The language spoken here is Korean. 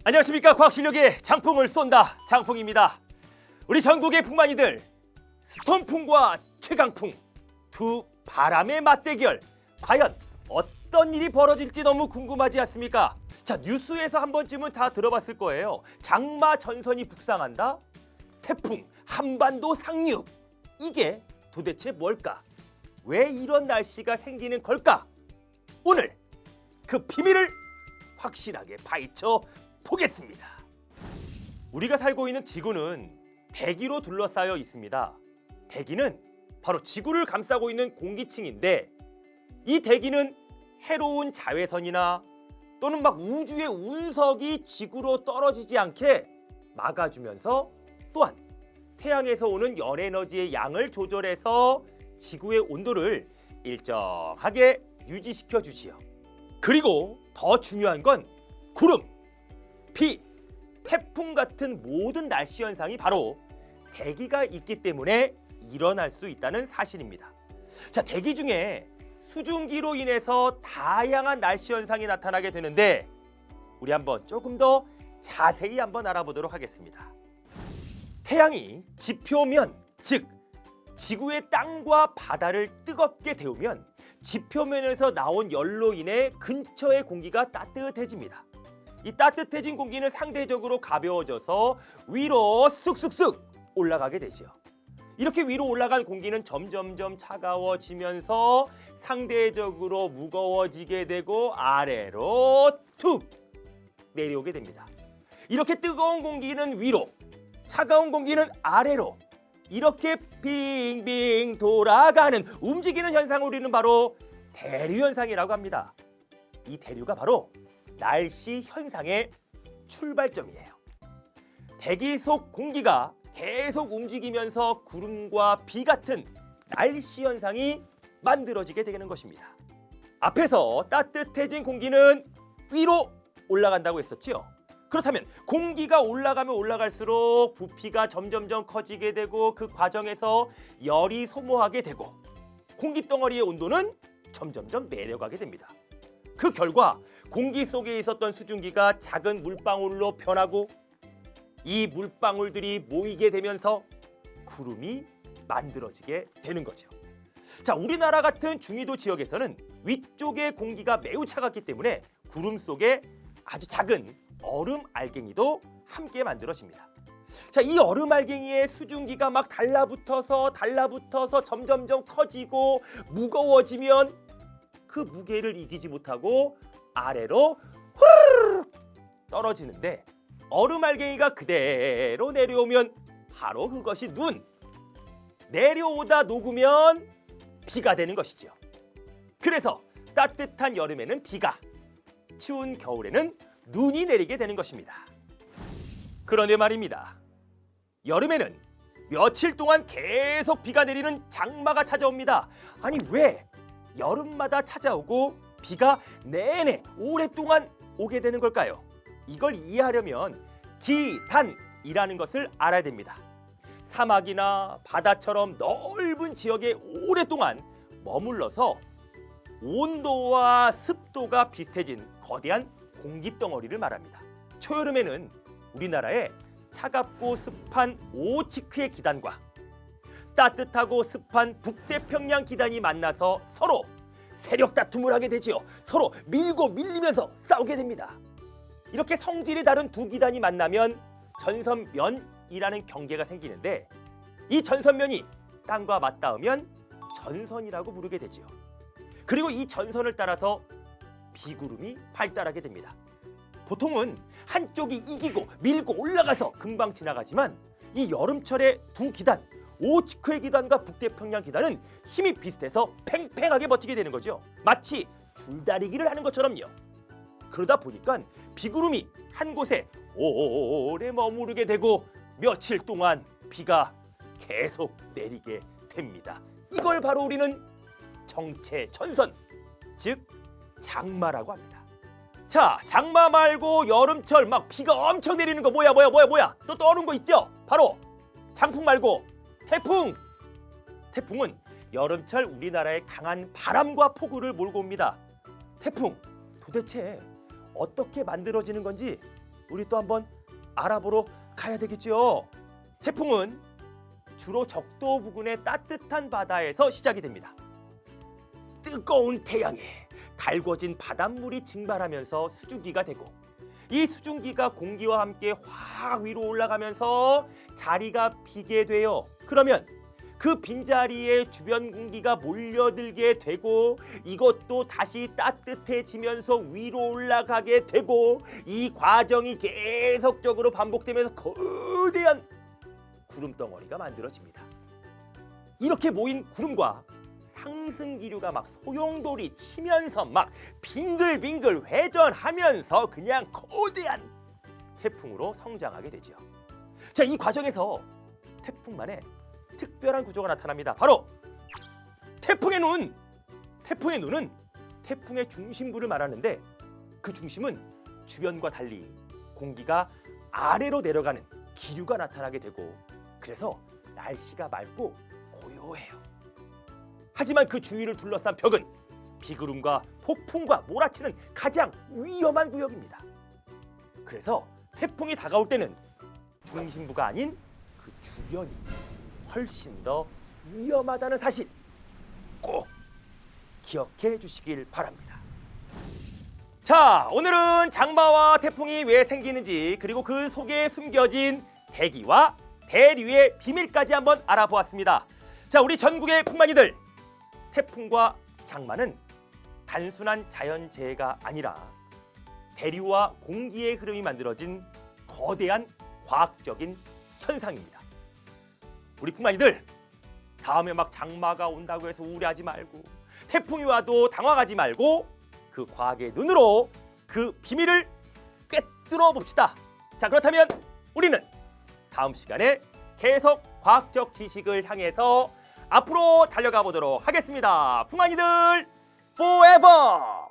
안녕하십니까. 과학실력의 장풍을 쏜다 장풍입니다. 우리 전국의 풍만이들, 스톰풍과 최강풍, 두 바람의 맞대결, 과연 어떤 일이 벌어질지 너무 궁금하지 않습니까? 자, 뉴스에서 한 번쯤은 다 들어봤을 거예요. 장마 전선이 북상한다? 태풍, 한반도 상륙. 이게 도대체 뭘까? 왜 이런 날씨가 생기는 걸까? 오늘 그 비밀을 확실하게 파헤쳐 보겠습니다. 우리가 살고 있는 지구는 대기로 둘러싸여 있습니다. 대기는 바로 지구를 감싸고 있는 공기층인데, 이 대기는 해로운 자외선이나 또는 막 우주의 운석이 지구로 떨어지지 않게 막아주면서, 또한 태양에서 오는 열 에너지의 양을 조절해서 지구의 온도를 일정하게 유지시켜 주지요. 그리고 더 중요한 건 구름, 비, 태풍 같은 모든 날씨 현상이 바로 대기가 있기 때문에 일어날 수 있다는 사실입니다. 자, 대기 중에 수증기로 인해서 다양한 날씨 현상이 나타나게 되는데, 우리 한번 조금 더 자세히 한번 알아보도록 하겠습니다. 태양이 지표면, 즉 지구의 땅과 바다를 뜨겁게 데우면 지표면에서 나온 열로 인해 근처의 공기가 따뜻해집니다. 이 따뜻해진 공기는 상대적으로 가벼워져서 위로 쑥쑥쑥 올라가게 되죠. 이렇게 위로 올라간 공기는 점점점 차가워지면서 상대적으로 무거워지게 되고 아래로 툭 내려오게 됩니다. 이렇게 뜨거운 공기는 위로, 차가운 공기는 아래로, 이렇게 빙빙 돌아가는, 움직이는 현상을 우리는 바로 대류 현상이라고 합니다. 이 대류가 바로 날씨 현상의 출발점이에요. 대기 속 공기가 계속 움직이면서 구름과 비 같은 날씨 현상이 만들어지게 되는 것입니다. 앞에서 따뜻해진 공기는 위로 올라간다고 했었죠. 그렇다면 공기가 올라가면 올라갈수록 부피가 점점점 커지게 되고, 그 과정에서 열이 소모하게 되고 공기덩어리의 온도는 점점점 내려가게 됩니다. 그 결과 공기 속에 있었던 수증기가 작은 물방울로 변하고, 이 물방울들이 모이게 되면서 구름이 만들어지게 되는 거죠. 자, 우리나라 같은 중위도 지역에서는 위쪽의 공기가 매우 차갑기 때문에 구름 속에 아주 작은 얼음 알갱이도 함께 만들어집니다. 자, 이 얼음 알갱이의 수증기가 막 달라붙어서 점점점 커지고 무거워지면 그 무게를 이기지 못하고 아래로 후루룩 떨어지는데, 얼음 알갱이가 그대로 내려오면 바로 그것이 눈, 내려오다 녹으면 비가 되는 것이죠. 그래서 따뜻한 여름에는 비가, 추운 겨울에는 눈이 내리게 되는 것입니다. 그런데 말입니다, 여름에는 며칠 동안 계속 비가 내리는 장마가 찾아옵니다. 아니, 왜 여름마다 찾아오고 비가 내내 오랫동안 오게 되는 걸까요? 이걸 이해하려면 기단이라는 것을 알아야 됩니다. 사막이나 바다처럼 넓은 지역에 오랫동안 머물러서 온도와 습도가 비슷해진 거대한 공기덩어리를 말합니다. 초여름에는 우리나라에 차갑고 습한 오치크의 기단과 따뜻하고 습한 북태평양 기단이 만나서 서로 세력 다툼을 하게 되지요. 서로 밀고 밀리면서 싸우게 됩니다. 이렇게 성질이 다른 두 기단이 만나면 전선면이라는 경계가 생기는데, 이 전선면이 땅과 맞닿으면 전선이라고 부르게 되지요. 그리고 이 전선을 따라서 비구름이 발달하게 됩니다. 보통은 한쪽이 이기고 밀고 올라가서 금방 지나가지만, 이 여름철의 두 기단, 오치크의 기단과 북태평양 기단은 힘이 비슷해서 팽팽하게 버티게 되는 거죠. 마치 줄다리기를 하는 것처럼요. 그러다 보니까 비구름이 한 곳에 오래 머무르게 되고 며칠 동안 비가 계속 내리게 됩니다. 이걸 바로 우리는 정체전선, 즉 장마라고 합니다. 자, 장마 말고 여름철 막 비가 엄청 내리는 거 뭐야? 또 떠오른 거 있죠? 바로 장풍 말고 태풍. 태풍은 여름철 우리나라에 강한 바람과 폭우를 몰고 옵니다. 태풍, 도대체 어떻게 만들어지는 건지 우리 또 한번 알아보러 가야 되겠죠. 태풍은 주로 적도 부근의 따뜻한 바다에서 시작이 됩니다. 뜨거운 태양에 달궈진 바닷물이 증발하면서 수증기가 되고, 이 수증기가 공기와 함께 확 위로 올라가면서 자리가 비게 돼요. 그러면 그 빈자리에 주변 공기가 몰려들게 되고, 이것도 다시 따뜻해지면서 위로 올라가게 되고, 이 과정이 계속적으로 반복되면서 거대한 구름덩어리가 만들어집니다. 이렇게 모인 구름과 상승 기류가 막 소용돌이 치면서 막 빙글빙글 회전하면서 그냥 거대한 태풍으로 성장하게 되죠. 자, 이 과정에서 태풍만의 특별한 구조가 나타납니다. 바로 태풍의 눈. 태풍의 눈은 태풍의 중심부를 말하는데, 그 중심은 주변과 달리 공기가 아래로 내려가는 기류가 나타나게 되고, 그래서 날씨가 맑고 고요해요. 하지만 그 주위를 둘러싼 벽은 비구름과 폭풍과 몰아치는 가장 위험한 구역입니다. 그래서 태풍이 다가올 때는 중심부가 아닌 그 주변이 훨씬 더 위험하다는 사실 꼭 기억해 주시길 바랍니다. 자, 오늘은 장마와 태풍이 왜 생기는지, 그리고 그 속에 숨겨진 대기와 대류의 비밀까지 한번 알아보았습니다. 자, 우리 전국의 풍만이들, 태풍과 장마는 단순한 자연재해가 아니라 대류와 공기의 흐름이 만들어진 거대한 과학적인 현상입니다. 우리 풍만이들, 다음에 막 장마가 온다고 해서 우려하지 말고, 태풍이 와도 당황하지 말고, 그 과학의 눈으로 그 비밀을 꿰뚫어 봅시다. 자, 그렇다면 우리는 다음 시간에 계속 과학적 지식을 향해서 앞으로 달려가 보도록 하겠습니다. 풍만이들 forever!